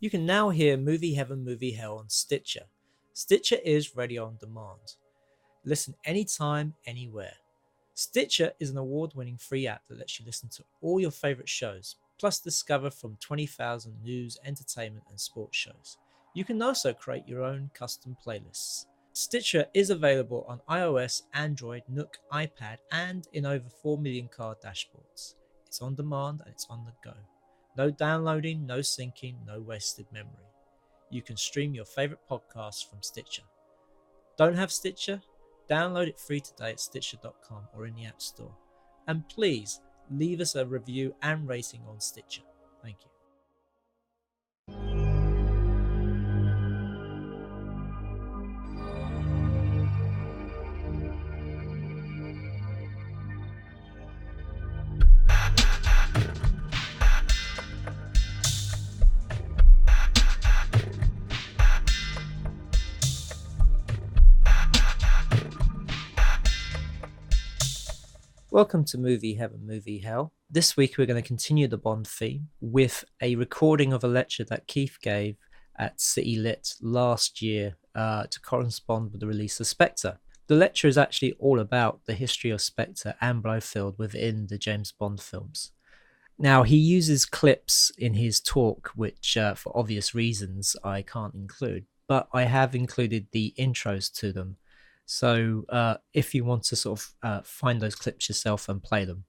You can now hear Movie Heaven, Movie Hell on Stitcher. Stitcher is radio on demand. Listen anytime, anywhere. Stitcher is an award-winning free app that lets you listen to all your favorite shows, plus discover from 20,000 news, entertainment, and sports shows. You can also create your own custom playlists. Stitcher is available on iOS, Android, Nook, iPad, and in over 4 million car dashboards. It's on demand and it's on the go. No downloading, no syncing, no wasted memory. You can stream your favorite podcasts from Stitcher. Don't have Stitcher? Download it free today at Stitcher.com or in the App Store. And please leave us a review and rating on Stitcher. Thank you. Welcome to Movie Heaven, Movie Hell. This week we're going to continue the Bond theme with a recording of a lecture that Keith gave at City Lit last year to correspond with the release of Spectre. The lecture is actually all about the history of Spectre and Blofeld within the James Bond films. Now, he uses clips in his talk, which for obvious reasons I can't include, but I have included the intros to them. So if you want to sort of find those clips yourself and play them,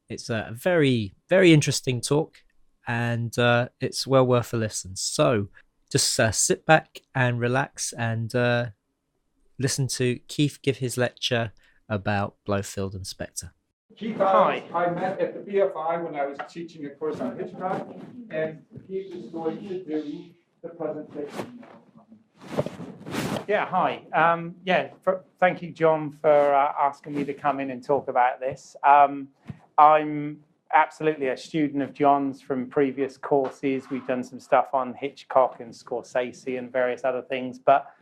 it's a very, very interesting talk, and it's well worth a listen. So just sit back and relax and listen to Keith give his lecture about Blofeld and Spectre. Keith Eyles, I met at the BFI when I was teaching a course on Hitchcock, and Keith is going to do the presentation now. Yeah, hi. Thank you, John, for asking me to come in and talk about this. I'm absolutely a student of John's from previous courses. We've done some stuff on Hitchcock and Scorsese and various other things, but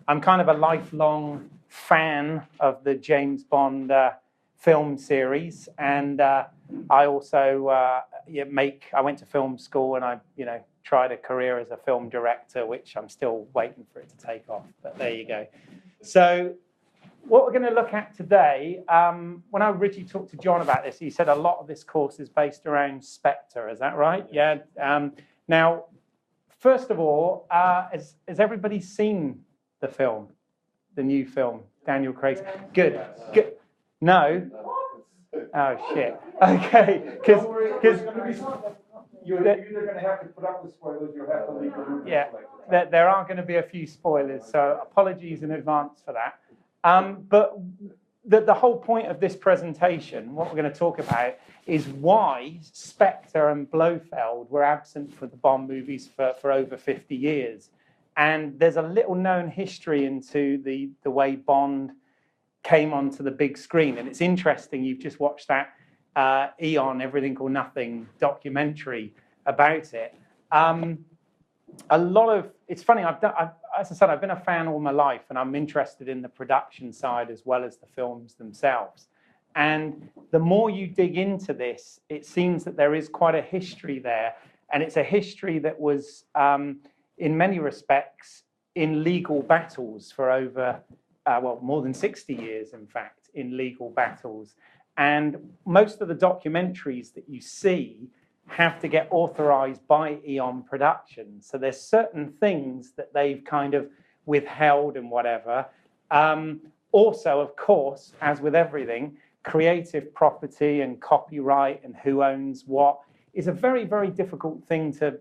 I'm kind of a lifelong fan of the James Bond film series, and I also I went to film school, and I tried a career as a film director, which I'm still waiting for it to take off, but there you go. So what we're going to look at today, when I originally talked to John about this, he said a lot of this course is based around Spectre. Is that right? Yeah. Now, first of all, has everybody seen the film, the new film, Daniel Craig's? Good. No? Oh, shit. Okay. Because you're either going to have to put up with spoilers, you'll have to leave the room. Yeah, there are going to be a few spoilers, so apologies in advance for that. But the whole point of this presentation, what we're going to talk about, is why Spectre and Blofeld were absent from the Bond movies for over 50 years. And there's a little known history into the way Bond came onto the big screen. And it's interesting, you've just watched that Eon, Everything or Nothing documentary about it. It's funny, as I said, I've been a fan all my life, and I'm interested in the production side as well as the films themselves. And the more you dig into this, it seems that there is quite a history there, and it's a history that was, in many respects, in legal battles for over, more than 60 years, in fact, in legal battles. And most of the documentaries that you see have to get authorized by Eon Productions. So there's certain things that they've kind of withheld and whatever. Also, of course, as with everything, creative property and copyright and who owns what is a very, very difficult thing to,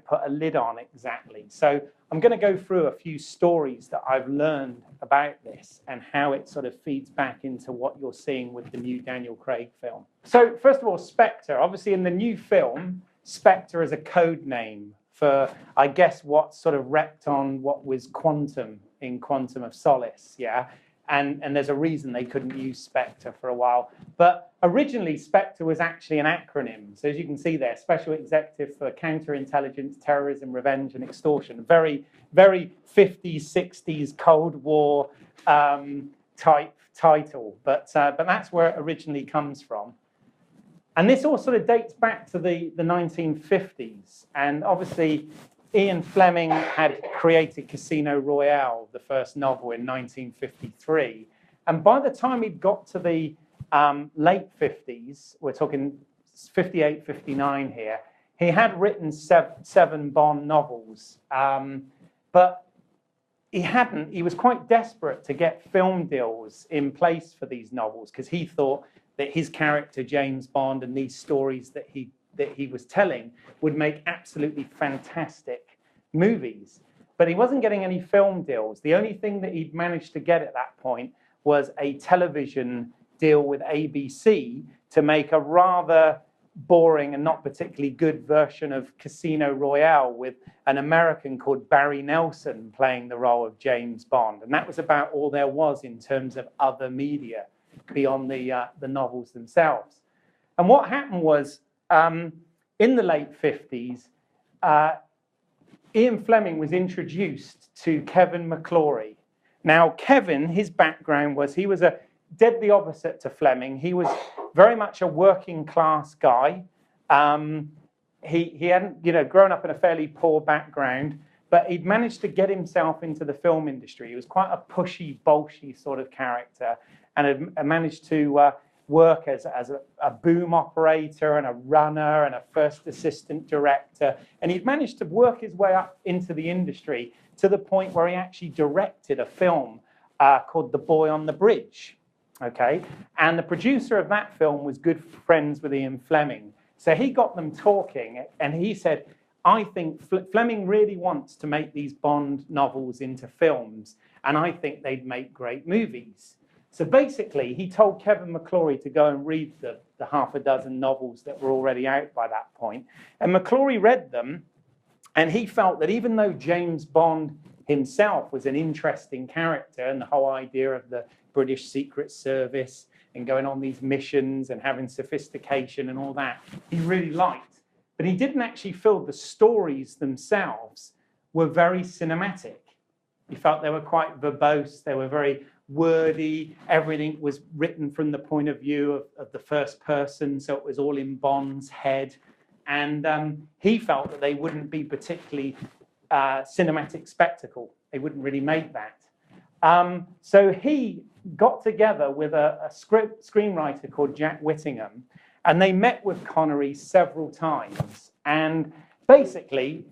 put a lid on exactly. So I'm going to go through a few stories that I've learned about this and how it sort of feeds back into what you're seeing with the new Daniel Craig film. So first of all, Spectre. Obviously, in the new film, Spectre is a code name for, I guess, what sort of repped on what was Quantum in Quantum of Solace, yeah? And there's a reason they couldn't use Spectre for a while. But originally, Spectre was actually an acronym. So as you can see there, Special Executive for Counterintelligence, Terrorism, Revenge, and Extortion. Very, very 50s, 60s Cold War type title. But that's where it originally comes from. And this all sort of dates back to the 1950s. And obviously, Ian Fleming had created Casino Royale, the first novel, in 1953. And by the time he'd got to the late 50s, we're talking 58, 59 here, he had written seven Bond novels. But he was quite desperate to get film deals in place for these novels because he thought that his character, James Bond, and these stories that he was telling would make absolutely fantastic movies. But he wasn't getting any film deals. The only thing that he'd managed to get at that point was a television deal with ABC to make a rather boring and not particularly good version of Casino Royale with an American called Barry Nelson playing the role of James Bond. And that was about all there was in terms of other media beyond the novels themselves. And what happened was, in the late 50s, Ian Fleming was introduced to Kevin McClory. Now, Kevin, his background was he was a dead the opposite to Fleming. He was very much a working class guy. He hadn't, grown up in a fairly poor background, but he'd managed to get himself into the film industry. He was quite a pushy, bolshy sort of character, and had managed to work as a boom operator and a runner and a first assistant director. And he'd managed to work his way up into the industry to the point where he actually directed a film called The Boy on the Bridge. Okay, and the producer of that film was good friends with Ian Fleming. So he got them talking, and he said, I think Fleming really wants to make these Bond novels into films, and I think they'd make great movies. So basically, he told Kevin McClory to go and read the half a dozen novels that were already out by that point. And McClory read them, and he felt that even though James Bond himself was an interesting character, and the whole idea of the British Secret Service and going on these missions and having sophistication and all that, he really liked. But he didn't actually feel the stories themselves were very cinematic. He felt they were quite verbose, they were very wordy, everything was written from the point of view of the first person, so it was all in Bond's head. And he felt that they wouldn't be particularly cinematic spectacle. They wouldn't really make that. So he got together with a screenwriter called Jack Whittingham, and they met with Connery several times. And basically,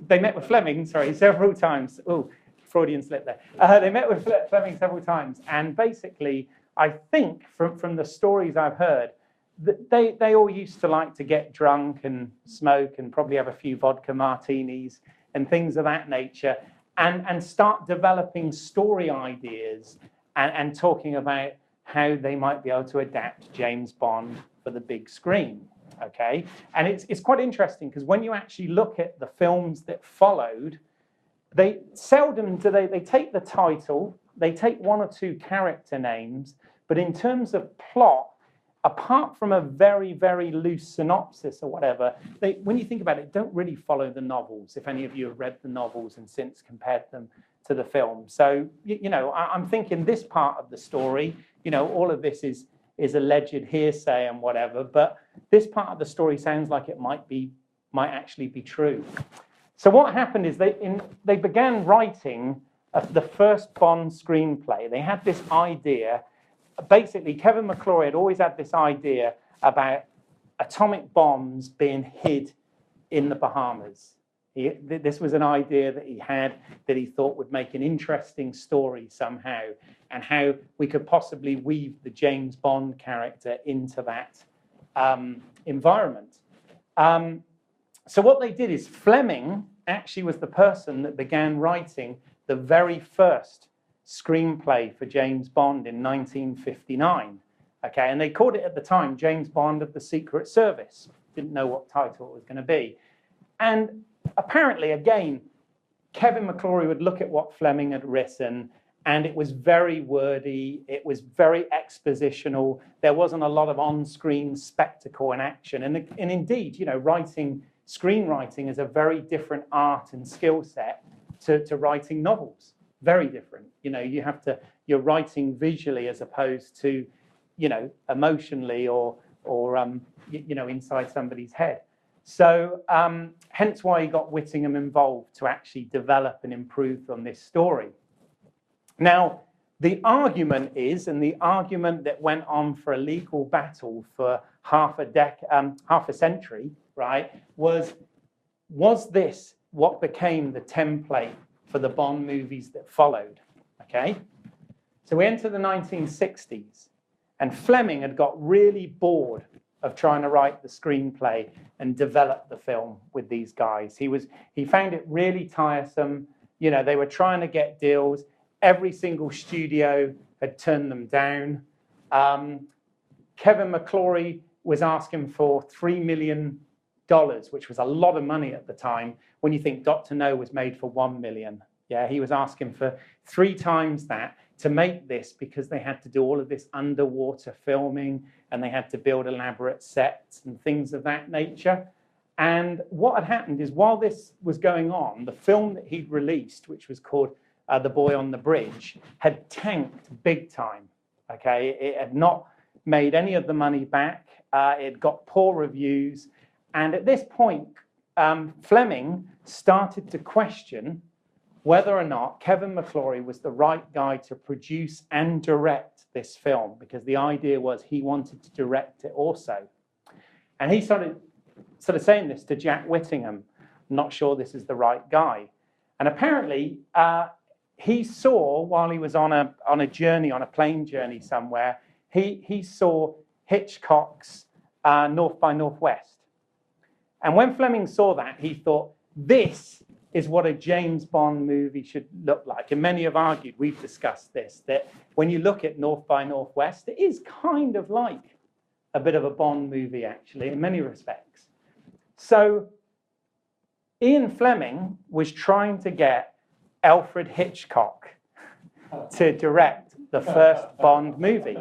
they met with Fleming, several times. Oh, Freudian slip there. They met with Fleming several times. And basically, I think from the stories I've heard, they all used to like to get drunk and smoke and probably have a few vodka martinis and things of that nature, and start developing story ideas and talking about how they might be able to adapt James Bond for the big screen. Okay, and it's quite interesting because when you actually look at the films that followed, they seldom do they take the title, they take one or two character names, but in terms of plot, apart from a very, very loose synopsis or whatever, when you think about it, don't really follow the novels, if any of you have read the novels and since compared them to the film. So, I'm thinking this part of the story, all of this is alleged hearsay and whatever, but this part of the story sounds like it might actually be true. So what happened is they began writing the first Bond screenplay. They had this idea. Basically, Kevin McClory had always had this idea about atomic bombs being hid in the Bahamas. This was an idea that he had that he thought would make an interesting story somehow, and how we could possibly weave the James Bond character into that environment. So what they did is Fleming actually was the person that began writing the very first screenplay for James Bond in 1959. Okay, and they called it at the time James Bond of the Secret Service. Didn't know what title it was going to be. And apparently, again, Kevin McClory would look at what Fleming had written, and it was very wordy, it was very expositional, there wasn't a lot of on-screen spectacle and action. And indeed, screenwriting is a very different art and skill set to writing novels. Very different. You're writing visually as opposed to, emotionally or inside somebody's head. So hence why he got Whittingham involved to actually develop and improve on this story. Now, the argument is, and the argument that went on for a legal battle for half a century, right, was this what became the template for the Bond movies that followed? Okay, so we enter the 1960s, and Fleming had got really bored of trying to write the screenplay and develop the film with these guys. He found it really tiresome. You know, they were trying to get deals. Every single studio had turned them down. Kevin McClory was asking for $3 million, which was a lot of money at the time. When you think Dr. No was made for $1 million, yeah, he was asking for 3 times that to make this, because they had to do all of this underwater filming and they had to build elaborate sets and things of that nature. And what had happened is, while this was going on, the film that he'd released, which was called The Boy on the Bridge, had tanked big time. Okay, it had not made any of the money back. It got poor reviews. And at this point, Fleming started to question whether or not Kevin McClory was the right guy to produce and direct this film, because the idea was he wanted to direct it also. And he started sort of saying this to Jack Whittingham, not sure this is the right guy. And apparently, he saw, while he was on a journey, on a plane journey somewhere, he saw Hitchcock's North by Northwest. And when Fleming saw that, he thought, this is what a James Bond movie should look like. And many have argued, we've discussed this, that when you look at North by Northwest, it is kind of like a bit of a Bond movie, actually, in many respects. So Ian Fleming was trying to get Alfred Hitchcock to direct the first Bond movie.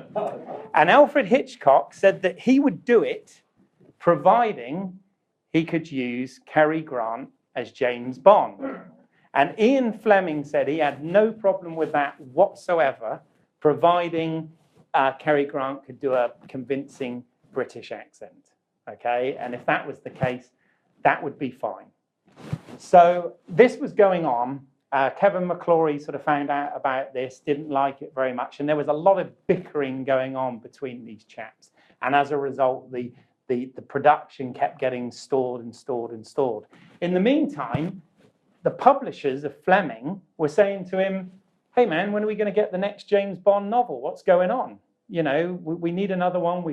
And Alfred Hitchcock said that he would do it providing he could use Cary Grant as James Bond. And Ian Fleming said he had no problem with that whatsoever, providing Cary Grant could do a convincing British accent. Okay, and if that was the case, that would be fine. So this was going on. Kevin McClory sort of found out about this, didn't like it very much, and there was a lot of bickering going on between these chaps. And as a result, the production kept getting stalled and stalled and stalled. In the meantime, the publishers of Fleming were saying to him, hey man, when are we going to get the next James Bond novel? What's going on? You know, we need another one.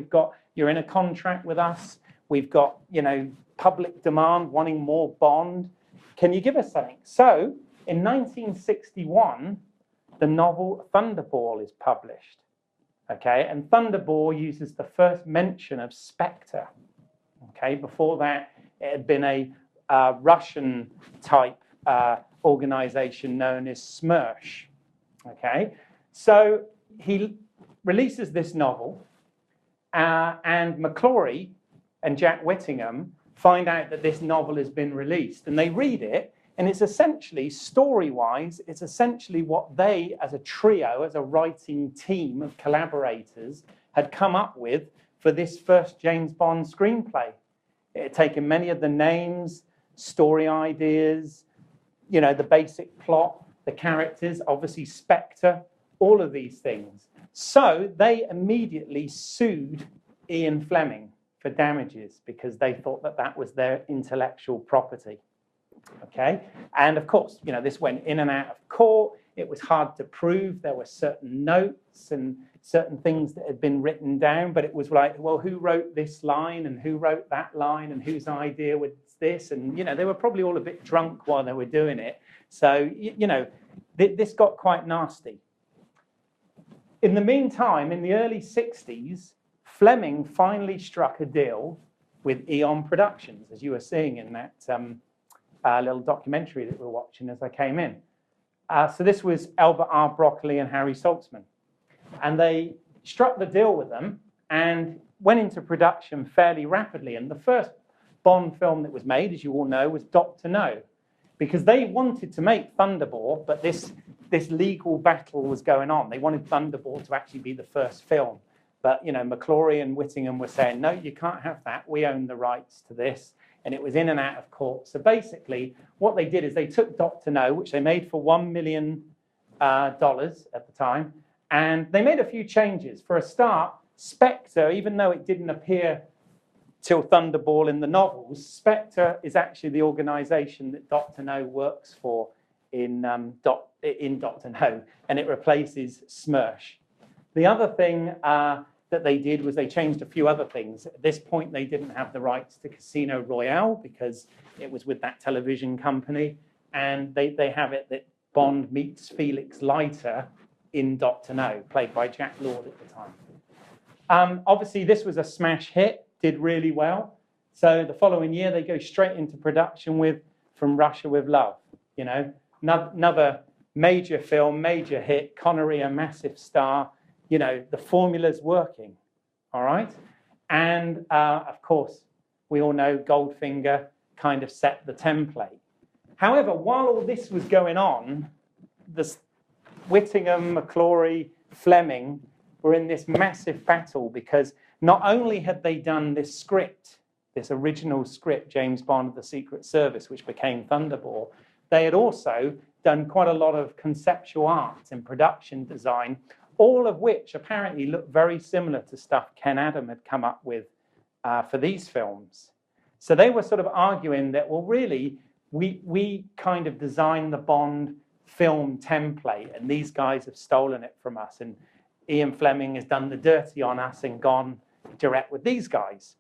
You're in a contract with us. We've got, you know, public demand wanting more Bond. Can you give us something? So in 1961, the novel Thunderball is published. Okay, and Thunderball uses the first mention of Spectre. Okay, before that, it had been a Russian type organization known as SMERSH. Okay, so he releases this novel, and McClory and Jack Whittingham find out that this novel has been released, and they read it. And it's essentially, story-wise, it's essentially what they, as a trio, as a writing team of collaborators, had come up with for this first James Bond screenplay. It had taken many of the names, story ideas, you know, the basic plot, the characters, obviously Spectre, all of these things. So they immediately sued Ian Fleming for damages because they thought that that was their intellectual property. Okay, and of course, you know, this went in and out of court. It was hard to prove. There were certain notes and certain things that had been written down, but it was like, well, who wrote this line and who wrote that line and whose idea was this? And, you know, they were probably all a bit drunk while they were doing it. So, you know, this got quite nasty. In the meantime, in the early 60s, Fleming finally struck a deal with Eon Productions, as you were seeing in that little documentary that we were watching as I came in. So this was Albert R. Broccoli and Harry Saltzman. And they struck the deal with them and went into production fairly rapidly. And the first Bond film that was made, as you all know, was Dr. No. Because they wanted to make Thunderball, but this legal battle was going on. They wanted Thunderball to actually be the first film. But, you know, McClory and Whittingham were saying, no, you can't have that. We own the rights to this. and it was in and out of court. So basically, what they did is they took Dr. No, which they made for $1 million at the time, and they made a few changes. For a start, Spectre, even though it didn't appear till Thunderball in the novels, Spectre is actually the organization that Dr. No works for in Dr. No, and it replaces Smirsh. The other thing that they did was they changed a few other things. At this point, they didn't have the rights to Casino Royale because it was with that television company, and they have it that Bond meets Felix Leiter in Dr. No, played by Jack Lord at the time. Obviously, this was a smash hit, did really well. So the following year, they go straight into production with From Russia with Love. You know, another major film, major hit, Connery a massive star. You know, the formula's working, all right? And of course, we all know Goldfinger kind of set the template. However, while all this was going on, Whittingham, McClory, Fleming were in this massive battle because not only had they done this script, this original script, James Bond of the Secret Service, which became Thunderball, they had also done quite a lot of conceptual art and production design, all of which apparently looked very similar to stuff Ken Adam had come up with for these films. So they were sort of arguing that, well, really, we kind of designed the Bond film template, and these guys have stolen it from us, and Ian Fleming has done the dirty on us and gone direct with these guys.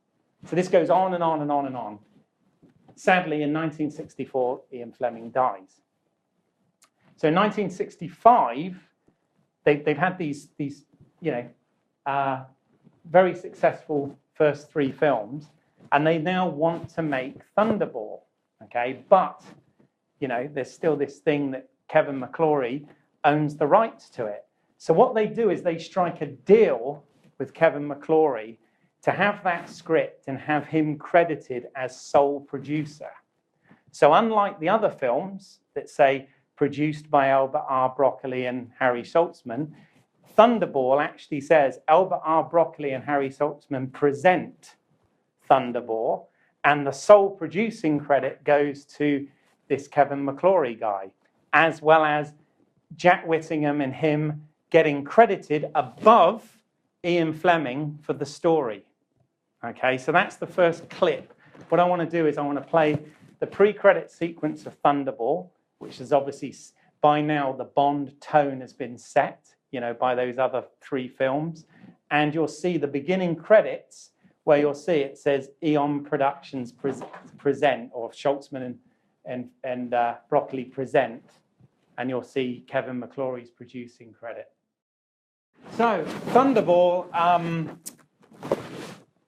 So this goes on and on and on and on. Sadly, in 1964, Ian Fleming dies. So in 1965, they've had these very successful first three films, and they now want to make Thunderball. Okay, but you know, there's still this thing that Kevin McClory owns the rights to it. So what they do is they strike a deal with Kevin McClory to have that script and have him credited as sole producer. So unlike the other films that say produced by Albert R. Broccoli and Harry Saltzman, Thunderball actually says Albert R. Broccoli and Harry Saltzman present Thunderball, and the sole producing credit goes to this Kevin McClory guy, as well as Jack Whittingham and him getting credited above Ian Fleming for the story. Okay, so that's the first clip. What I want to do is I want to play the pre-credit sequence of Thunderball, which is obviously, by now, the Bond tone has been set, you know, by those other three films. And you'll see the beginning credits where you'll see it says Eon Productions present, or Schultzman and Broccoli present. And you'll see Kevin McClory's producing credit. So, Thunderball,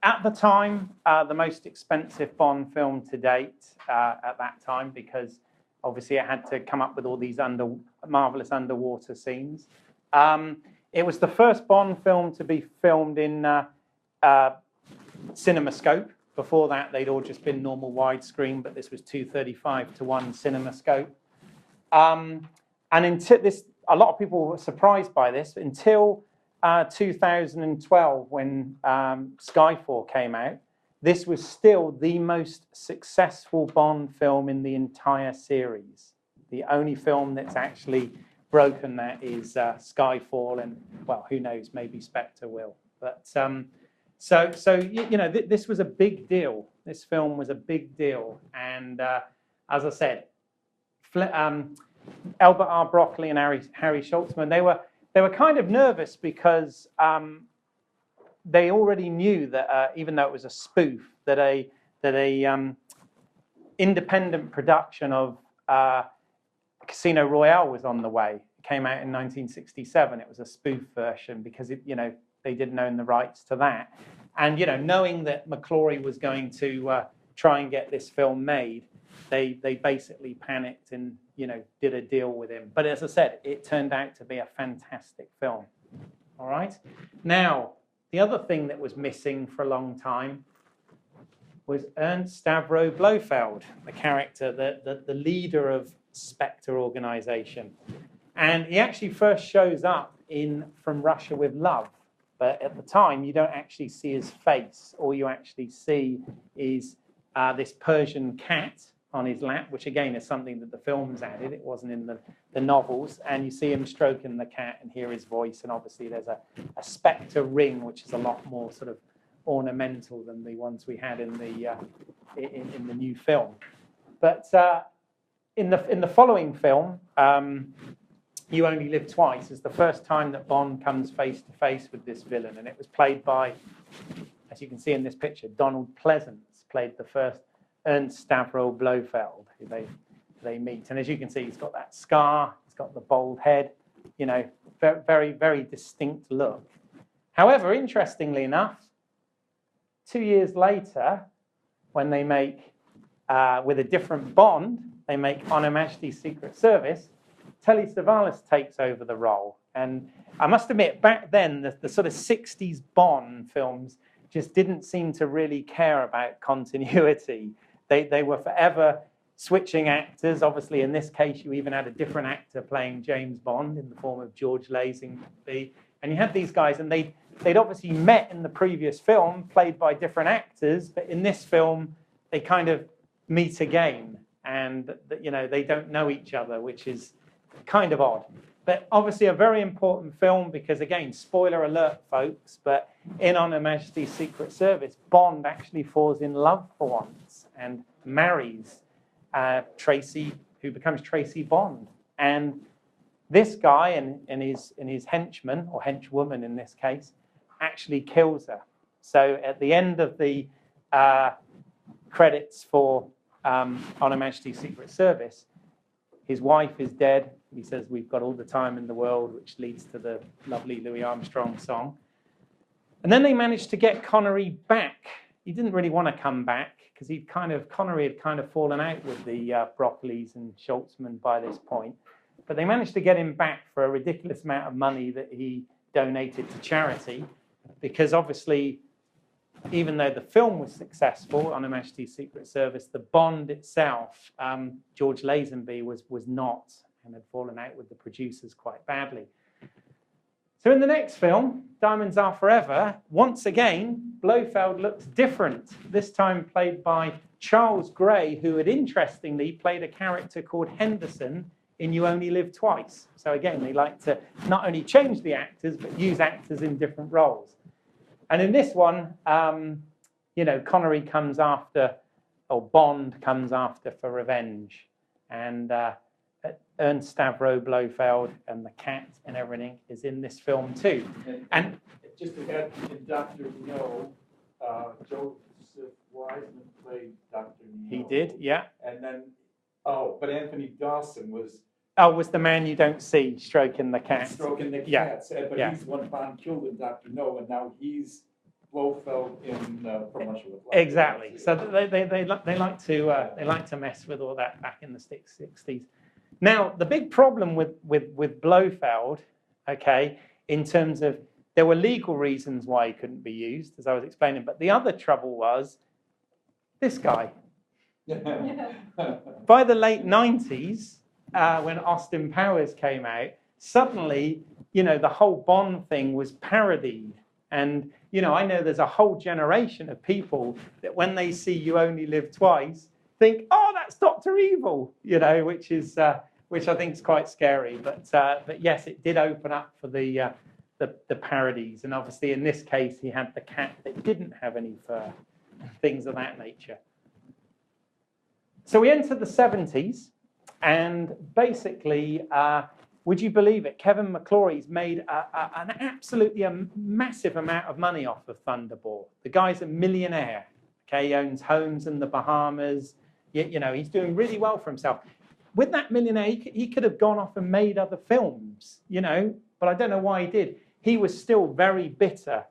at the time, the most expensive Bond film to date at that time, because obviously it had to come up with all these marvelous underwater scenes. It was the first Bond film to be filmed in CinemaScope. Before that, they'd all just been normal widescreen, but this was 2:35:1 CinemaScope. And until this, a lot of people were surprised by this until 2012, when Skyfall came out. This was still the most successful Bond film in the entire series. The only film that's actually broken that is Skyfall, and well, who knows, maybe Spectre will. But you know, this was a big deal. This film was a big deal, and as I said, Albert R. Broccoli and Harry Saltzman, they were kind of nervous because they already knew that even though it was a spoof, that a independent production of Casino Royale was on the way. It came out in 1967. It was a spoof version because you know, they didn't own the rights to that. And you know, knowing that McClory was going to try and get this film made, they basically panicked and, you know, did a deal with him. But as I said, it turned out to be a fantastic film. All right. Now, the other thing that was missing for a long time was Ernst Stavro Blofeld, the character, the leader of Spectre organization. And he actually first shows up in From Russia with Love. But at the time, you don't actually see his face. All you actually see is this Persian cat on his lap, which again is something that the films added. It wasn't in the novels. And you see him stroking the cat and hear his voice. And obviously there's a spectre ring, which is a lot more sort of ornamental than the ones we had in the new film. But in the following film, You Only Live Twice, is the first time that Bond comes face to face with this villain, and it was played by, as you can see in this picture, Donald Pleasance played the first Ernst Stavro Blofeld, who they meet. And as you can see, he's got that scar, he's got the bald head, you know, very, very distinct look. However, interestingly enough, 2 years later, when they make, with a different Bond, they make On Her Majesty's Secret Service, Telly Savalas takes over the role. And I must admit, back then, the sort of 60s Bond films just didn't seem to really care about continuity. They were forever switching actors. Obviously, in this case, you even had a different actor playing James Bond in the form of George Lazenby. And you had these guys, and they'd obviously met in the previous film, played by different actors. But in this film, they kind of meet again. And, you know, they don't know each other, which is kind of odd. But obviously a very important film because, again, spoiler alert, folks, but in On Her Majesty's Secret Service, Bond actually falls in love for once and marries Tracy, who becomes Tracy Bond. And this guy and his henchman, or henchwoman in this case, actually kills her. So at the end of the credits for On Her Majesty's Secret Service, his wife is dead. He says, "We've got all the time in the world," which leads to the lovely Louis Armstrong song. And then they managed to get Connery back. He didn't really want to come back because Connery had kind of fallen out with the Broccolis and Schultzman by this point. But they managed to get him back for a ridiculous amount of money that he donated to charity, because obviously, even though the film was successful, On Her Majesty's Secret Service, the Bond itself, George Lazenby was not, and had fallen out with the producers quite badly. So in the next film, Diamonds Are Forever, once again, Blofeld looks different, this time played by Charles Gray, who had interestingly played a character called Henderson in You Only Live Twice. So again, they like to not only change the actors, but use actors in different roles. And in this one, you know, Connery comes after, or Bond comes after for revenge. And Ernst Stavro Blofeld and the cat and everything is in this film too. And just to add, in Dr. No, Joseph Wiseman played Dr. No. He did, yeah. And then, but Anthony Dawson was... Oh, was the man you don't see stroking the cat. Stroking the cats. Yeah. But he's the one Bond killed in Dr. No, and now he's Blofeld in From Russia with Love. Exactly. So they like to mess with all that back in the 60s. Now, the big problem with Blofeld, okay, in terms of there were legal reasons why he couldn't be used, as I was explaining, but the other trouble was this guy. By the late 90s, when Austin Powers came out, suddenly, you know, the whole Bond thing was parodied. And, you know, I know there's a whole generation of people that when they see You Only Live Twice, think, oh, that's Dr. Evil, you know, which I think is quite scary. But yes, it did open up for the parodies. And obviously, in this case, he had the cat that didn't have any fur, things of that nature. So we enter the 70s. And basically, would you believe it? Kevin McClory's made an absolutely massive amount of money off of Thunderball. The guy's a millionaire. Okay, he owns homes in the Bahamas. You know, he's doing really well for himself. With that millionaire, he could have gone off and made other films, you know, but I don't know why he did. He was still very bitter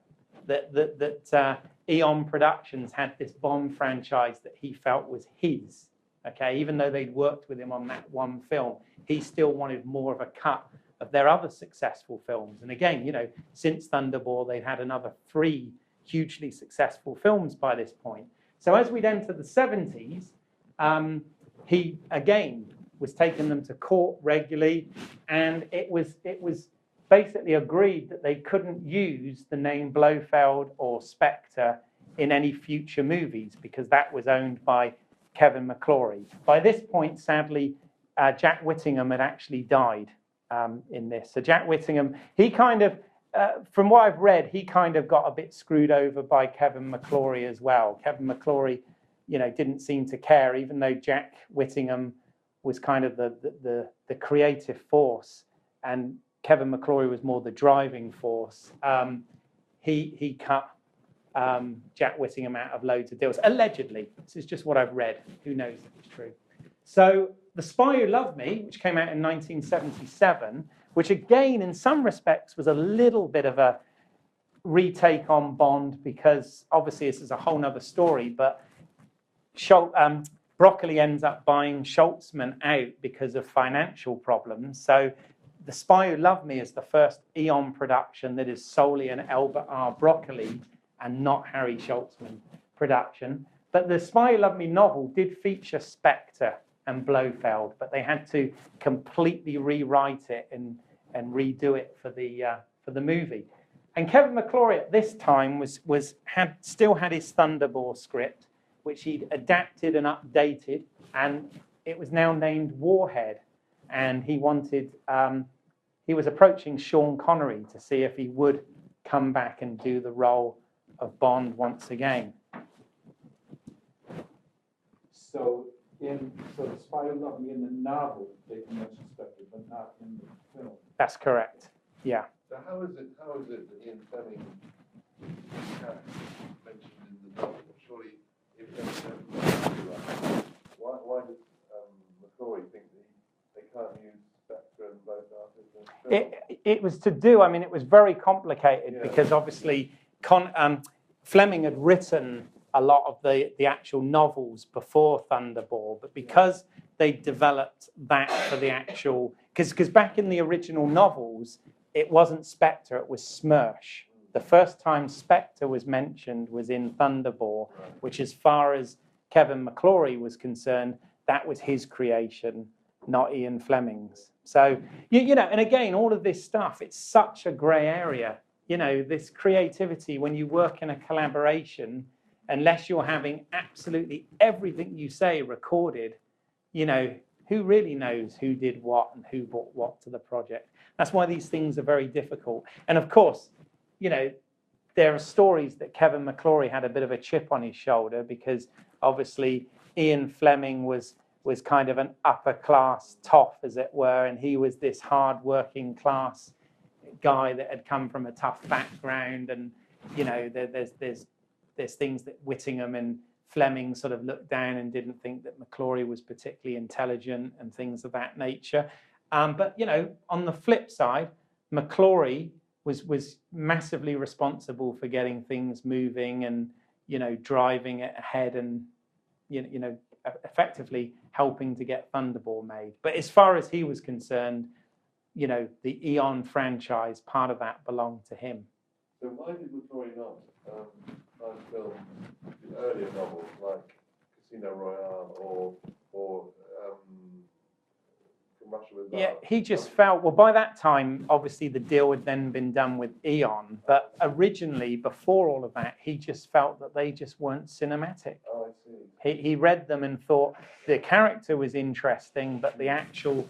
that Eon Productions had this Bond franchise that he felt was his. Okay, even though they'd worked with him on that one film, he still wanted more of a cut of their other successful films. And again, you know, since Thunderball, they'd had another 3 hugely successful films by this point. So as we'd enter the 70s, he again was taking them to court regularly, and it was basically agreed that they couldn't use the name Blofeld or Spectre in any future movies because that was owned by Kevin McClory. By this point, sadly, Jack Whittingham had actually died in this. So Jack Whittingham, he kind of, from what I've read, he kind of got a bit screwed over by Kevin McClory as well. Kevin McClory, you know, didn't seem to care, even though Jack Whittingham was kind of the creative force, and Kevin McClory was more the driving force. He cut Jack Whittingham out of loads of deals, allegedly. This is just what I've read. Who knows if it's true? So The Spy Who Loved Me, which came out in 1977, which again, in some respects, was a little bit of a retake on Bond because obviously this is a whole nother story, but Broccoli ends up buying Schultzman out because of financial problems. So The Spy Who Loved Me is the first Eon production that is solely an Albert R. Broccoli and not Harry Schultzman production. But the Spy Who Loved Me novel did feature Spectre and Blofeld, but they had to completely rewrite it and redo it for the movie. And Kevin McClory at this time still had his Thunderball script, which he'd adapted and updated, and it was now named Warhead. And he wanted, he was approaching Sean Connery to see if he would come back and do the role of Bond once again. So The Spy Who Loved Me in the novel, they mentioned Spectre, but not in the film. That's correct. Yeah. So how is it that Ian Fleming mentioned in the novel? Surely, if why does McClory think that they can't use Spectre and both artists in the film? It was to do, I mean, it was very complicated because obviously Fleming had written a lot of the actual novels before Thunderball, but because they developed that for the actual, because back in the original novels, it wasn't Spectre, it was Smersh. The first time Spectre was mentioned was in Thunderball, which as far as Kevin McClory was concerned, that was his creation, not Ian Fleming's. So, you know, and again, all of this stuff, it's such a grey area. You know, this creativity, when you work in a collaboration, unless you're having absolutely everything you say recorded, you know, who really knows who did what and who brought what to the project? That's why these things are very difficult. And of course, you know, there are stories that Kevin McClory had a bit of a chip on his shoulder because obviously Ian Fleming was kind of an upper class toff, as it were, and he was this hard working class guy that had come from a tough background. And, you know, there's things that Whittingham and Fleming sort of looked down and didn't think that McClory was particularly intelligent and things of that nature. But, you know, on the flip side, McClory was massively responsible for getting things moving and, you know, driving it ahead and, you know, effectively helping to get Thunderball made. But as far as he was concerned, you know, the Eon franchise, part of that belonged to him. So why did McClory not film the earlier novels like Casino Royale or From Russia with Love? Yeah, he just felt, well, by that time, obviously the deal had then been done with Eon, but originally, before all of that, he just felt that they just weren't cinematic. Oh, I see. He read them and thought the character was interesting, but the actual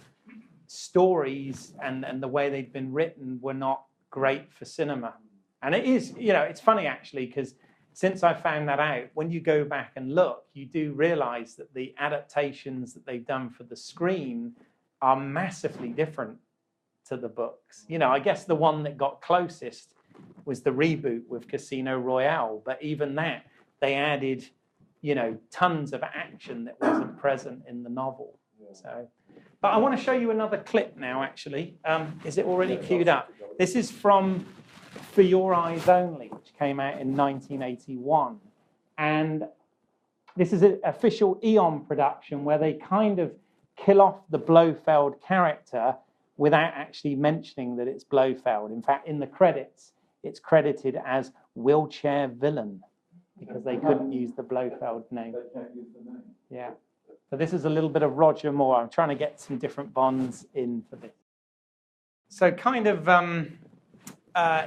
stories and the way they'd been written were not great for cinema. And it is, you know, it's funny actually, because since I found that out, when you go back and look, you do realize that the adaptations that they've done for the screen are massively different to the books. You know, I guess the one that got closest was the reboot with Casino Royale, but even that, they added, you know, tons of action that wasn't present in the novel. So, but I want to show you another clip now, actually. Is it already queued up? This is from For Your Eyes Only, which came out in 1981. And this is an official Eon production where they kind of kill off the Blofeld character without actually mentioning that it's Blofeld. In fact, in the credits, it's credited as Wheelchair Villain because they couldn't use the Blofeld name. They can't use the name. Yeah. So this is a little bit of Roger Moore. I'm trying to get some different Bonds in for this. So kind of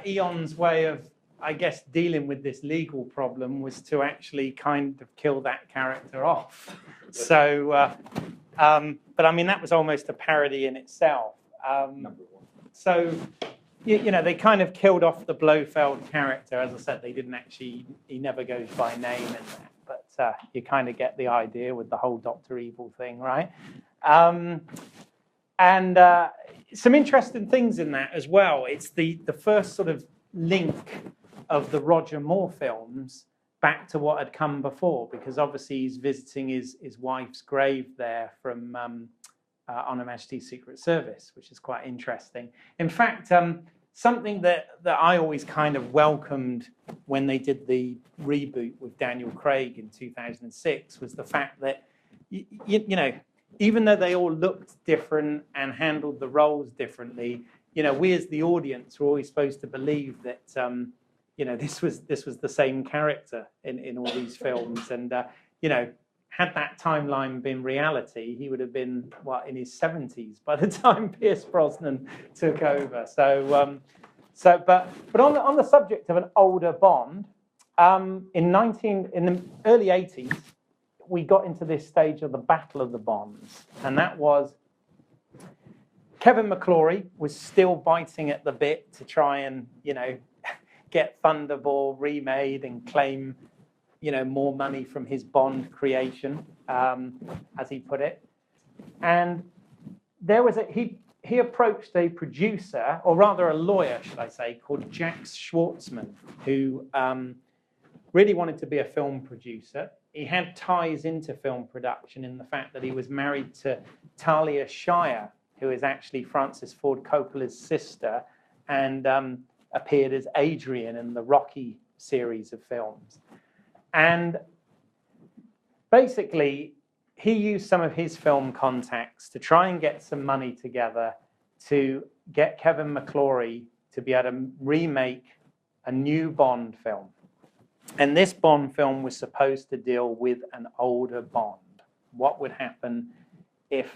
Eon's way of I guess, dealing with this legal problem was to actually kind of kill that character off. So, but I mean, that was almost a parody in itself. So, you know, they kind of killed off the Blofeld character. As I said, they didn't actually, he never goes by name in that. But you kind of get the idea with the whole Dr. Evil thing, right? And some interesting things in that as well. It's the first sort of link of the Roger Moore films back to what had come before, because obviously he's visiting his wife's grave there from On Her Majesty's Secret Service, which is quite interesting. In fact, something that I always kind of welcomed when they did the reboot with Daniel Craig in 2006 was the fact that, you know, even though they all looked different and handled the roles differently, you know, we as the audience were always supposed to believe that, you know, this was the same character in all these films. And, you know, had that timeline been reality, he would have been, what, in his 70s by the time Pierce Brosnan took over. So, but on the subject of an older Bond, in the early 80s, we got into this stage of the Battle of the Bonds, and that was Kevin McClory was still biting at the bit to try and, you know, get Thunderball remade and claim, you know, more money from his Bond creation, as he put it. And there was he approached a producer, or rather a lawyer, should I say, called Jack Schwartzman, who really wanted to be a film producer. He had ties into film production in the fact that he was married to Talia Shire, who is actually Francis Ford Coppola's sister, and appeared as Adrian in the Rocky series of films. And basically, he used some of his film contacts to try and get some money together to get Kevin McClory to be able to remake a new Bond film. And this Bond film was supposed to deal with an older Bond. What would happen if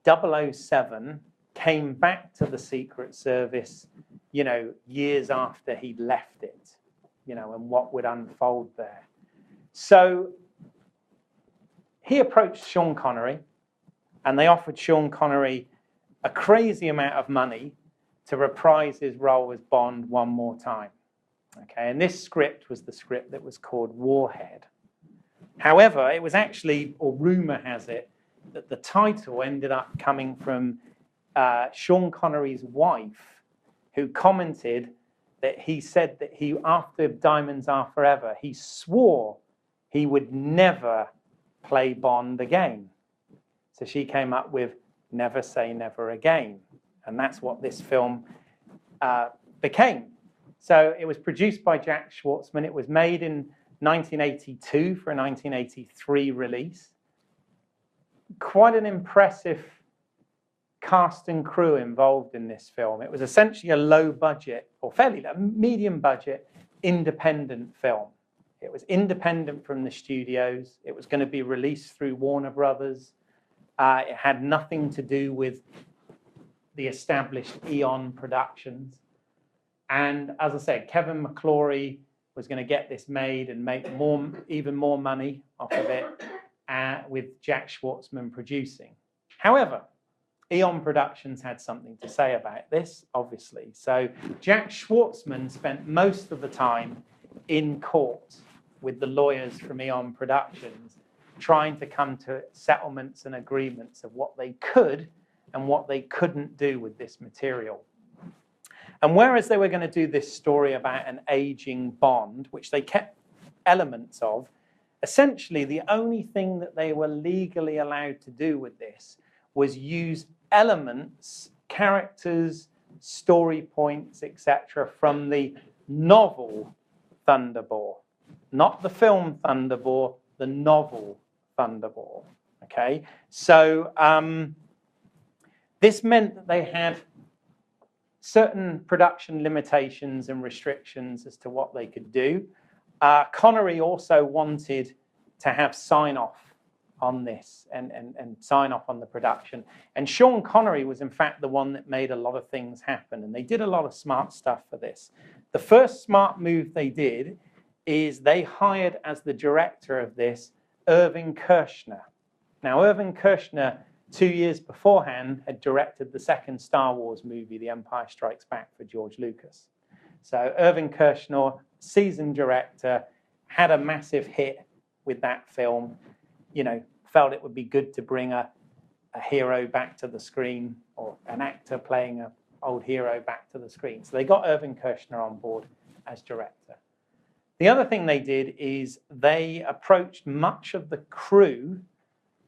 007 came back to the Secret Service, you know, years after he'd left it, you know, and what would unfold there. So he approached Sean Connery, and they offered Sean Connery a crazy amount of money to reprise his role as Bond one more time. Okay, and this script was the script that was called Warhead. However, it was actually, or rumor has it, that the title ended up coming from Sean Connery's wife, who commented that he said that he, after Diamonds Are Forever, he swore he would never play Bond again. So she came up with Never Say Never Again. And that's what this film became. So it was produced by Jack Schwartzman. It was made in 1982 for a 1983 release. Quite an impressive cast and crew involved in this film. It was essentially a low budget, or fairly low, medium budget, independent film. It was independent from the studios. It was going to be released through Warner Brothers. It had nothing to do with the established Eon Productions. And as I said, Kevin McClory was going to get this made and make even more money off of it, with Jack Schwartzman producing. However, Eon Productions had something to say about this, obviously. So Jack Schwartzman spent most of the time in court with the lawyers from Eon Productions, trying to come to settlements and agreements of what they could and what they couldn't do with this material. And whereas they were going to do this story about an aging Bond, which they kept elements of, essentially the only thing that they were legally allowed to do with this was use elements, characters, story points, etc., from the novel Thunderball. Not the film Thunderball, the novel Thunderball. Okay? So this meant that they had certain production limitations and restrictions as to what they could do. Connery also wanted to have sign-off on this and sign off on the production. And Sean Connery was in fact the one that made a lot of things happen. And they did a lot of smart stuff for this. The first smart move they did is they hired as the director of this Irving Kershner. Now, Irving Kershner, 2 years beforehand, had directed the second Star Wars movie, The Empire Strikes Back, for George Lucas. So Irving Kershner, seasoned director, had a massive hit with that film, you know, felt it would be good to bring a hero back to the screen, or an actor playing an old hero back to the screen. So they got Irving Kershner on board as director. The other thing they did is they approached much of the crew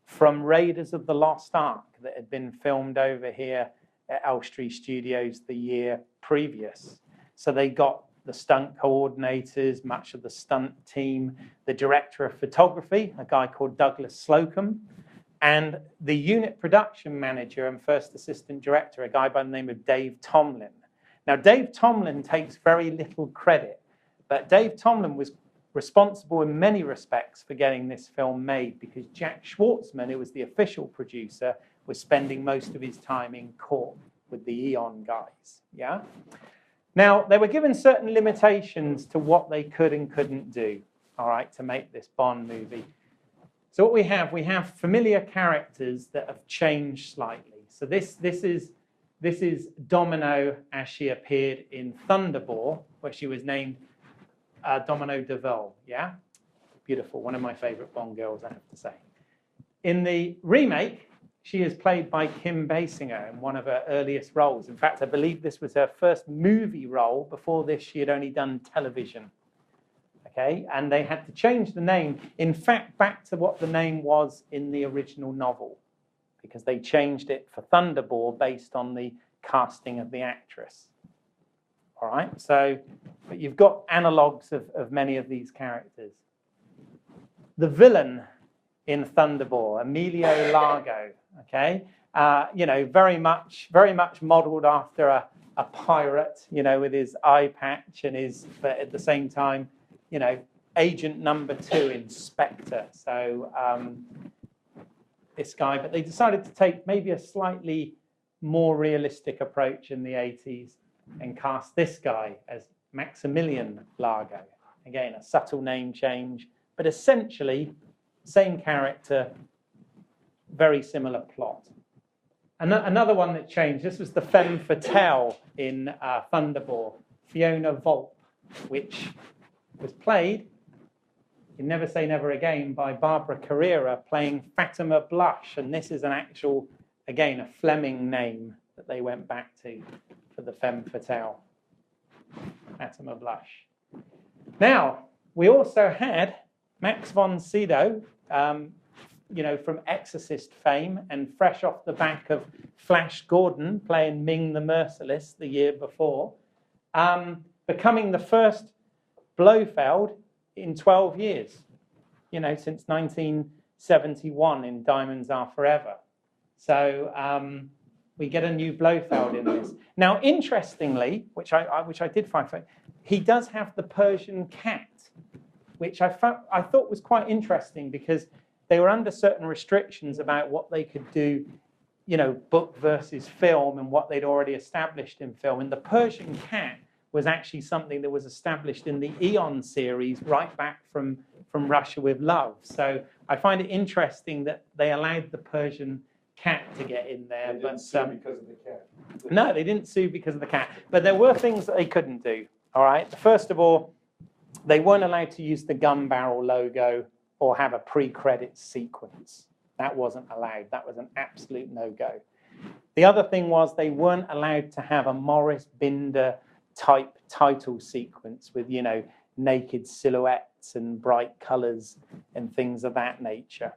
from Raiders of the Lost Ark that had been filmed over here at Elstree Studios the year previous. So they got the stunt coordinators, much of the stunt team, the director of photography, a guy called Douglas Slocum, and the unit production manager and first assistant director, a guy by the name of Dave Tomlin. Now, Dave Tomlin takes very little credit, but Dave Tomlin was responsible in many respects for getting this film made, because Jack Schwartzman, who was the official producer, was spending most of his time in court with the Eon guys. Yeah. Now, they were given certain limitations to what they could and couldn't do, all right, to make this Bond movie. So what we have familiar characters that have changed slightly. So this is Domino as she appeared in Thunderball, where she was named Domino DeVille. Yeah, beautiful. One of my favorite Bond girls, I have to say. In the remake, she is played by Kim Basinger in one of her earliest roles. In fact, I believe this was her first movie role. Before this, she had only done television. Okay, and they had to change the name, in fact, back to what the name was in the original novel, because they changed it for Thunderball based on the casting of the actress. All right, so but you've got analogues of many of these characters. The villain in Thunderball, Emilio Largo, okay, you know, very much modelled after a pirate, you know, with his eye patch and his, but at the same time, you know, Agent Number 2 Inspector. So this guy, but they decided to take maybe a slightly more realistic approach in the 80s and cast this guy as Maximilian Largo. Again, a subtle name change, but essentially same character, very similar plot. Another one that changed, this was the femme fatale in Thunderball, Fiona Volpe, which was played in Never Say Never Again by Barbara Carrera, playing Fatima Blush. And this is an actual, again, a Fleming name that they went back to for the femme fatale, Fatima Blush. Now, we also had Max von Sydow, you know, from Exorcist fame, and fresh off the back of Flash Gordon playing Ming the Merciless the year before, becoming the first Blofeld in 12 years, you know, since 1971 in Diamonds Are Forever. So we get a new Blofeld in this. Now, interestingly, which I did find funny, he does have the Persian cat, which I thought was quite interesting, because they were under certain restrictions about what they could do, you know, book versus film, and what they'd already established in film. And the Persian cat was actually something that was established in the Eon series right back from Russia with Love. So I find it interesting that they allowed the Persian cat to get in there. They didn't sue because of the cat. No, they didn't sue because of the cat. But there were things that they couldn't do. All right. First of all, they weren't allowed to use the gun barrel logo or have a pre-credit sequence. That wasn't allowed. That was an absolute no-go. The other thing was they weren't allowed to have a Morris Binder type title sequence with, you know, naked silhouettes and bright colors and things of that nature.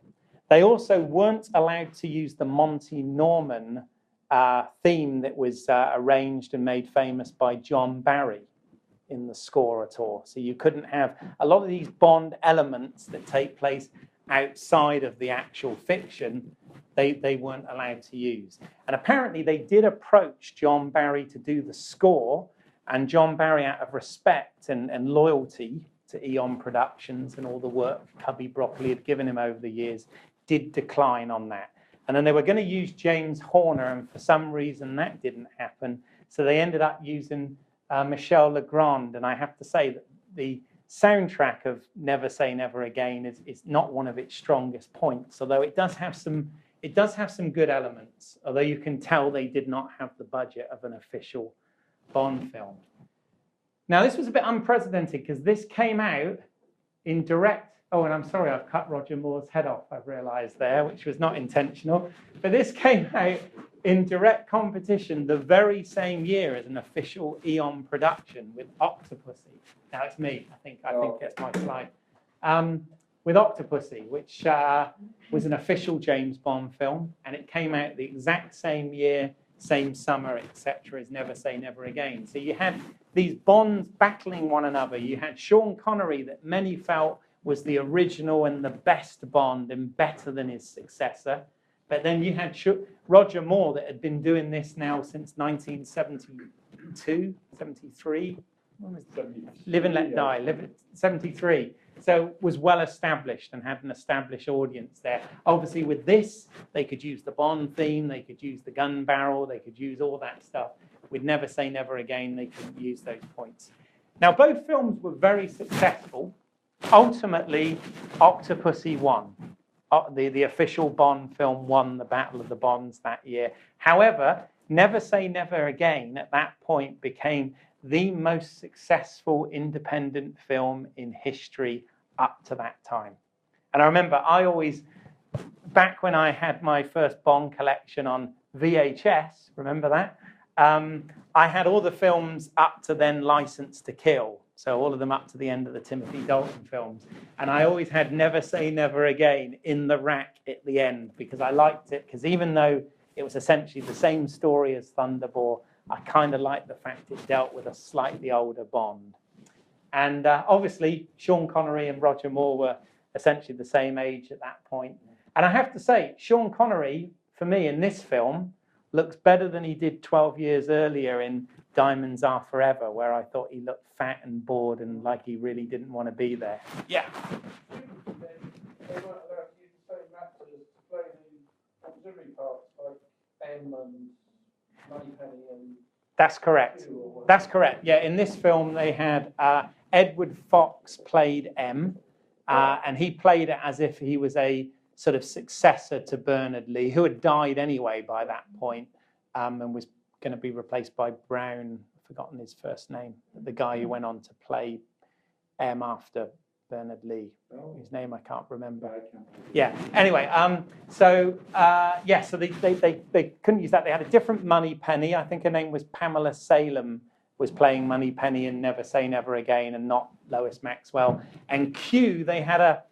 They also weren't allowed to use the Monty Norman theme that was arranged and made famous by John Barry in the score at all. So you couldn't have a lot of these Bond elements that take place outside of the actual fiction, they weren't allowed to use. And apparently they did approach John Barry to do the score, and John Barry, out of respect and loyalty to Eon Productions and all the work Cubby Broccoli had given him over the years, did decline on that. And then they were going to use James Horner, and for some reason that didn't happen. So they ended up using Michel Legrand. And I have to say that the soundtrack of Never Say Never Again is not one of its strongest points, although it does have some good elements, although you can tell they did not have the budget of an official Bond film. Now, this was a bit unprecedented because this came out in direct. Oh, and I'm sorry, I've cut Roger Moore's head off, I've realized there, which was not intentional. But this came out in direct competition the very same year as an official Eon production with Octopussy. Now it's me, I think that's my slide. With Octopussy, which was an official James Bond film, and it came out the exact same year, same summer, etc., as Never Say Never Again. So you had these Bonds battling one another. You had Sean Connery, that many felt was the original and the best Bond and better than his successor. But then you had Roger Moore, that had been doing this now since 1972, 73. Live and Let Die, 73. So was well established and had an established audience there. Obviously with this, they could use the Bond theme, they could use the gun barrel, they could use all that stuff. With Never Say Never Again, they couldn't use those points. Now both films were very successful. Ultimately, Octopussy won. The official Bond film won the Battle of the Bonds that year. However, Never Say Never Again at that point became the most successful independent film in history up to that time. And I remember back when I had my first Bond collection on VHS, remember that? I had all the films up to then License to Kill. So all of them up to the end of the Timothy Dalton films. And I always had Never Say Never Again in the rack at the end because I liked it, because even though it was essentially the same story as Thunderball, I kind of liked the fact it dealt with a slightly older Bond. And obviously, Sean Connery and Roger Moore were essentially the same age at that point. And I have to say, Sean Connery, for me, in this film, looks better than he did 12 years earlier in Diamonds Are Forever, where I thought he looked fat and bored and like he really didn't want to be there. Yeah. They weren't allowed to use the same actors to play the auxiliary parts like M and Moneypenny and... That's correct. That's correct. Yeah, in this film they had Edward Fox played M, and he played it as if he was a sort of successor to Bernard Lee, who had died anyway by that point, and was going to be replaced by Brown. I've forgotten his first name. The guy who went on to play M after Bernard Lee. His name I can't remember. Yeah. Anyway, so they couldn't use that. They had a different Moneypenny. I think her name was Pamela Salem, was playing Moneypenny in Never Say Never Again, and not Lois Maxwell. And Q, they had a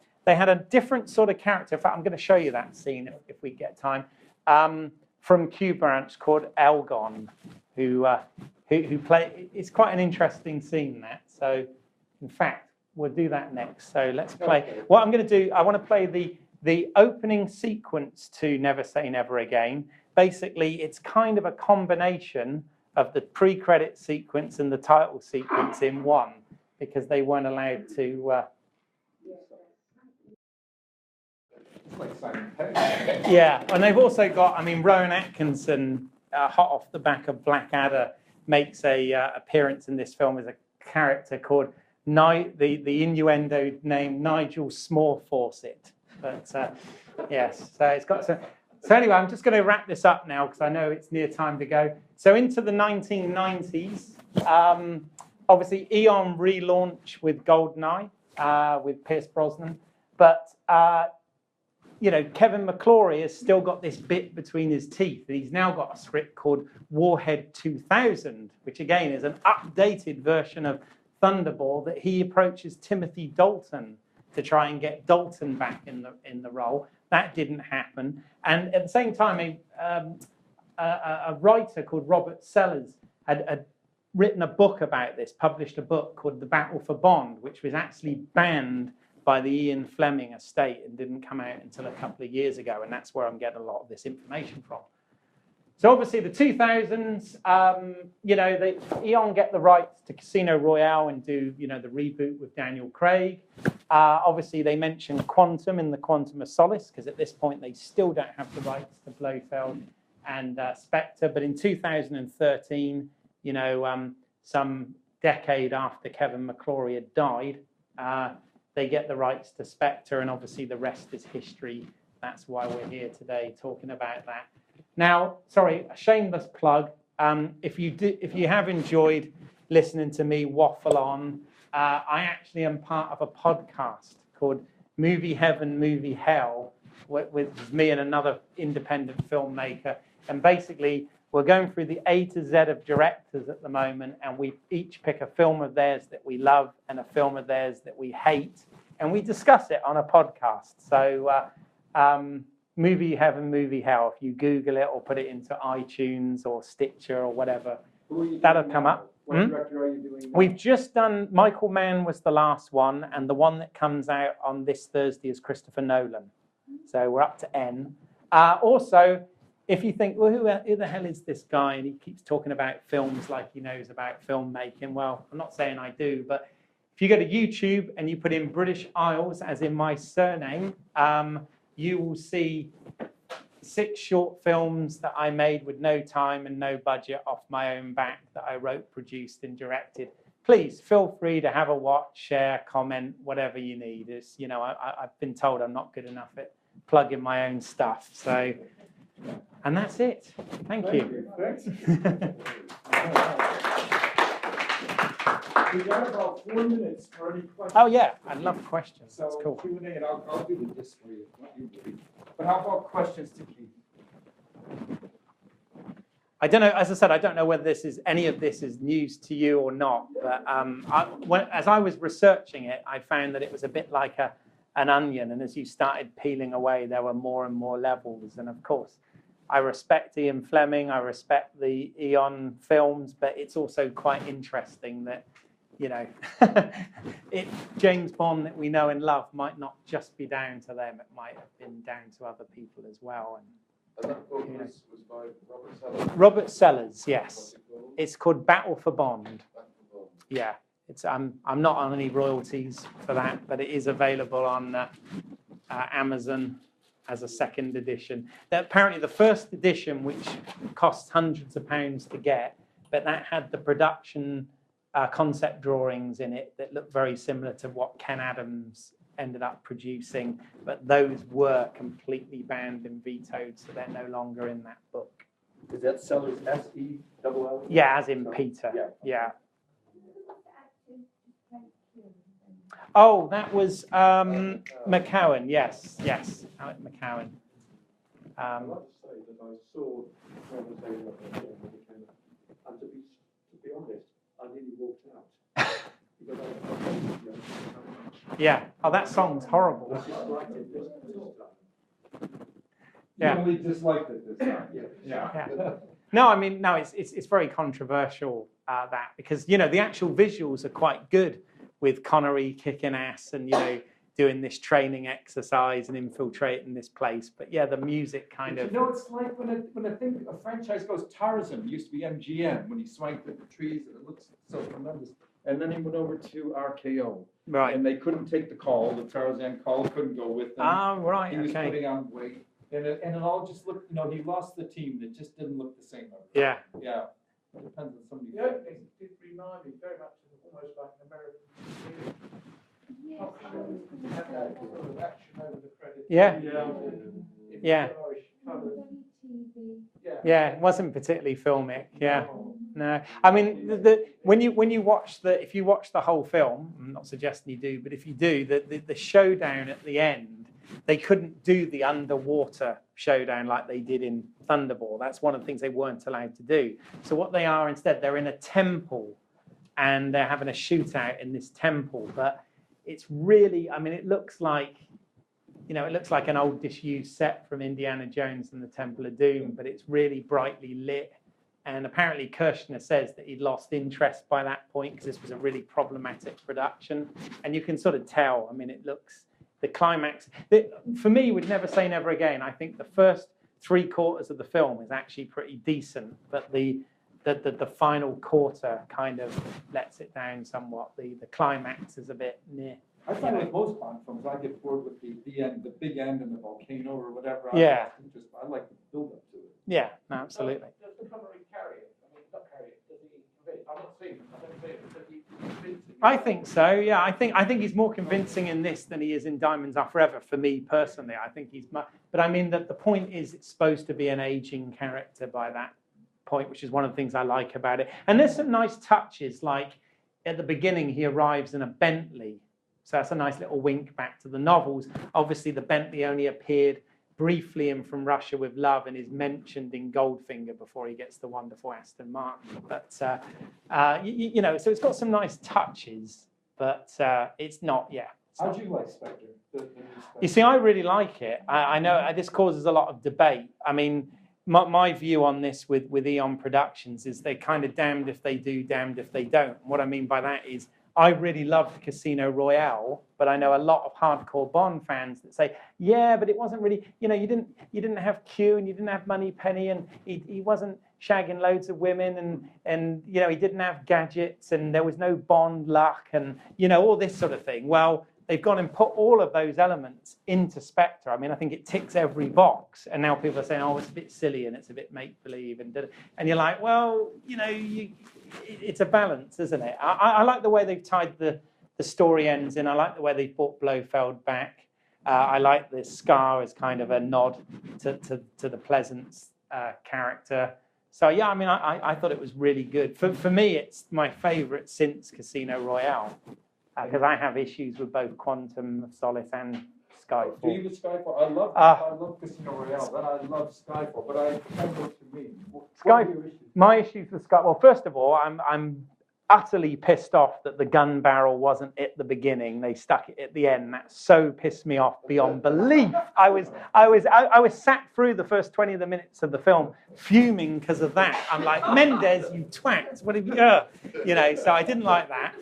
different sort of character. In fact, I'm going to show you that scene if we get time. From Q Branch, called Elgon, who play. It's quite an interesting scene, that. So, in fact, we'll do that next. So let's play. Okay. What I'm going to do, I want to play the opening sequence to Never Say Never Again. Basically, it's kind of a combination of the pre-credit sequence and the title sequence in one, because they weren't allowed to. Like Simon Aitken. Yeah, and they've also got, Rowan Atkinson, hot off the back of Blackadder, makes a appearance in this film as a character called the innuendo name Nigel Smallfawcett. But yes, so it's got some. So anyway, I'm just going to wrap this up now because I know it's near time to go. So into the 1990s, obviously Eon relaunch with Goldeneye with Pierce Brosnan, but Kevin McClory has still got this bit between his teeth. He's now got a script called Warhead 2000, which again is an updated version of Thunderball that he approaches Timothy Dalton to try and get Dalton back in the role. That didn't happen. And at the same time, a writer called Robert Sellers had written a book about this, published a book called The Battle for Bond, which was actually banned by the Ian Fleming estate and didn't come out until a couple of years ago. And that's where I'm getting a lot of this information from. So obviously the 2000s, Eon get the rights to Casino Royale and do, the reboot with Daniel Craig. Obviously, they mentioned Quantum in the Quantum of Solace, because at this point they still don't have the rights to Blofeld and Spectre. But in 2013, you know, some decade after Kevin McClory had died, they get the rights to Spectre, and obviously the rest is history. That's why we're here today talking about that. Now, sorry, a shameless plug. If you have enjoyed listening to me waffle on, I actually am part of a podcast called Movie Heaven, Movie Hell, with me and another independent filmmaker. And basically, we're going through the A to Z of directors at the moment, and we each pick a film of theirs that we love and a film of theirs that we hate, and we discuss it on a podcast. So, Movie Heaven, Movie Hell. If you Google it or put it into iTunes or Stitcher or whatever, that'll come up. What director are you doing now? We've just done, Michael Mann was the last one, and the one that comes out on this Thursday is Christopher Nolan. So we're up to N. Also, if you think, well, who the hell is this guy? And he keeps talking about films like he knows about filmmaking. Well, I'm not saying I do, but if you go to YouTube and you put in British Isles, as in my surname, you will see 6 short films that I made with no time and no budget off my own back that I wrote, produced, and directed. Please feel free to have a watch, share, comment, whatever you need. It's, you know, I've been told I'm not good enough at plugging my own stuff. So, and that's it. Thank you. Thanks. We got about 4 minutes for any questions. Oh yeah, I love questions. That's So cool. Q&A, and I'll do the disc for you. Not you, Billy. But how about questions to Keith? I don't know. As I said, I don't know whether any of this is news to you or not. But as I was researching it, I found that it was a bit like an onion, and as you started peeling away, there were more and more levels. And of course, I respect Ian Fleming. I respect the Eon films, but it's also quite interesting that, you know, James Bond that we know and love might not just be down to them. It might have been down to other people as well. And that book was by Robert Sellers. Robert Sellers, yes. It's called Battle for Bond. Yeah, it's I'm not on any royalties for that, but it is available on Amazon as a second edition. Apparently, the first edition, which cost hundreds of pounds to get, but that had the production concept drawings in it that looked very similar to what Ken Adams ended up producing, but those were completely banned and vetoed, so they're no longer in that book. Is that Sellers S-E-L-L? Yeah, as in Peter. Yeah. Yeah. Oh, that was McCowan. Yes, Alec McCowan. I'd like to say that I saw the conversation of the film, and to be honest, I nearly walked out. Because Yeah. Oh, that song's horrible. I disliked it this time. Yeah. You only disliked it this time. Yeah. Yeah. No, I mean, no, it's very controversial, that, because, you know, the actual visuals are quite good with Connery kicking ass and, you know, doing this training exercise and infiltrating this place. But yeah, the music kind of. You know, it's like when a franchise goes Tarzan, used to be MGM, when he swung through the trees, and it looks so tremendous. And then he went over to RKO. Right. And they couldn't take the call, the Tarzan call couldn't go with them. Ah, right, He was okay. putting on weight. And it all just looked, you know, he lost the team. It just didn't look the same. Yeah. Yeah. It depends on somebody. The opening did remind me very much of almost like an American film. Had that sort of action over the credits. Yeah. In Yeah. Irish colours. Yeah. Yeah, it wasn't particularly filmic. Yeah. No, I mean, when you watch if you watch the whole film, I'm not suggesting you do, but if you do, the showdown at the end, they couldn't do the underwater showdown like they did in Thunderball. That's one of the things they weren't allowed to do. So what they are instead, they're in a temple, and they're having a shootout in this temple. But it's really, I mean, it looks like, you know, it looks like an old disused set from Indiana Jones and the Temple of Doom, but it's really brightly lit. And apparently Kirshner says that he'd lost interest by that point because this was a really problematic production. And you can sort of tell, I mean, it looks, the climax, for me, would never say never again. I think the first 3/4 of the film is actually pretty decent, but the final quarter kind of lets it down somewhat. The climax is a bit meh. I find with most Bond films, I get bored with the end, the big end and the volcano or whatever. Yeah. I like the build up to it. Yeah, no, absolutely. Does the Connery carry it? I mean, not carry it. Does he convince? I've not seen it. I don't see it. Does he convince it? I think so. Yeah, I think he's more convincing in this than he is in Diamonds Are Forever. For me personally, I think he's much. But I mean that the point is, it's supposed to be an aging character by that point, which is one of the things I like about it. And there's some nice touches, like at the beginning, he arrives in a Bentley. So that's a nice little wink back to the novels. Obviously, the Bentley only appeared briefly in From Russia with Love and is mentioned in Goldfinger before he gets the wonderful Aston Martin. But, you know, so it's got some nice touches, but it's not, yeah. How do you like Spectre? You see, I really like it. I know this causes a lot of debate. I mean, my view on this with Eon Productions is they're kind of damned if they do, damned if they don't. And what I mean by that is I really loved Casino Royale, but I know a lot of hardcore Bond fans that say, yeah, but it wasn't really, you know, you didn't have Q and you didn't have Moneypenny and he wasn't shagging loads of women and you know, he didn't have gadgets and there was no Bond luck and, you know, all this sort of thing. Well, they've gone and put all of those elements into Spectre. I mean, I think it ticks every box. And now people are saying, oh, it's a bit silly and it's a bit make-believe. And you're like, well, you know, it's a balance, isn't it? I like the way they've tied the story ends in. I like the way they've brought Blofeld back. I like the Scar as kind of a nod to the Pleasance character. So, yeah, I mean, I thought it was really good. For me, it's my favourite since Casino Royale. Because I have issues with both Quantum of Solace and Skyfall. Do you with Skyfall? I love Casino Royale, but I love Skyfall. But I know what you mean. What are your issues? My issues with Skyfall. Well, first of all, I'm utterly pissed off that the gun barrel wasn't at the beginning. They stuck it at the end. That so pissed me off beyond belief. I was sat through the first 20 of the minutes of the film fuming because of that. I'm like, Mendes, you twat! What have you? You know. So I didn't like that.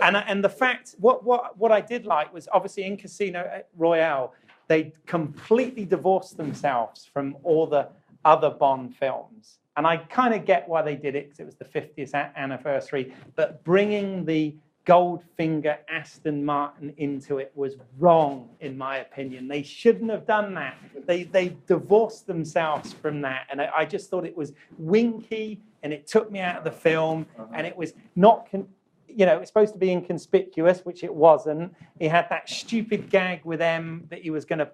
And the fact, what I did like was obviously in Casino Royale, they completely divorced themselves from all the other Bond films. And I kind of get why they did it, because it was the 50th anniversary. But bringing the Goldfinger Aston Martin into it was wrong, in my opinion. They shouldn't have done that. They divorced themselves from that. And I just thought it was winky, and it took me out of the film. And it was not, you know, it was supposed to be inconspicuous, which it wasn't. He had that stupid gag with M that he was going to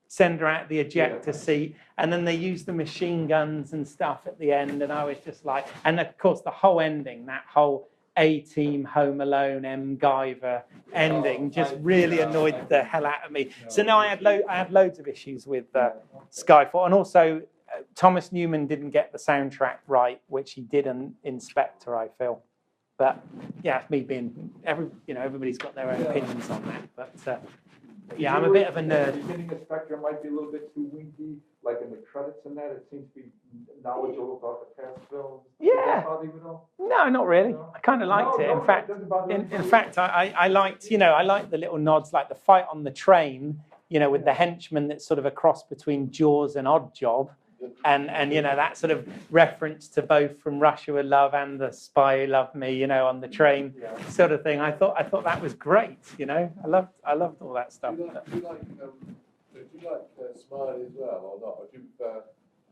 send her out the ejector seat, and then they used the machine guns and stuff at the end, and I was just like, and of course the whole ending, that whole A-Team Home Alone MGyver ending just really annoyed the hell out of me. So now I had loads of issues with Skyfall, and also Thomas Newman didn't get the soundtrack right, which he did in Spectre, I feel. But yeah, me being everybody's got their own opinions on that, but. Yeah, I'm a bit of a nerd. The beginning of Spectre might be a little bit too winky, like in the credits and that. It seems to be knowledgeable about the past films. Yeah. Did that bother you at all? No, not really. No? I kind of liked it. In fact, I liked, I liked the little nods, like the fight on the train, with the henchman that's sort of a cross between Jaws and Oddjob. And that sort of reference to both From Russia with Love and The Spy Who Loved Me, on the train sort of thing. I thought that was great. I loved all that stuff. Do you like Smiley as well, or not? Or do you prefer?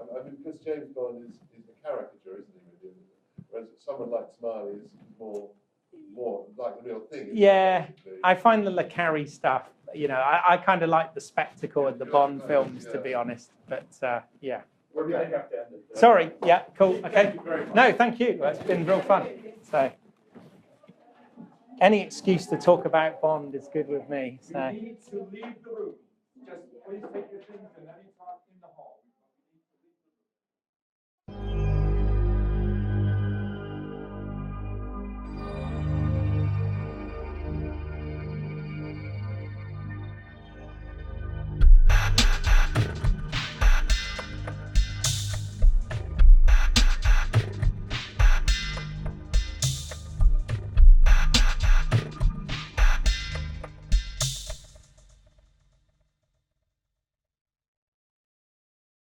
I mean, because James Bond is a caricature, isn't he? Whereas someone like Smiley is more like the real thing. Yeah, I find the Le Carre stuff. I kind of like the spectacle of the Bond films, to be honest. But yeah. We're going to have to end it. Sorry. Yeah. Cool. Okay. Thank you very much. No, thank you. It's been real fun. So, any excuse to talk about Bond is good with me. So. You need to leave the room. Just please take your things and any talk in the hall.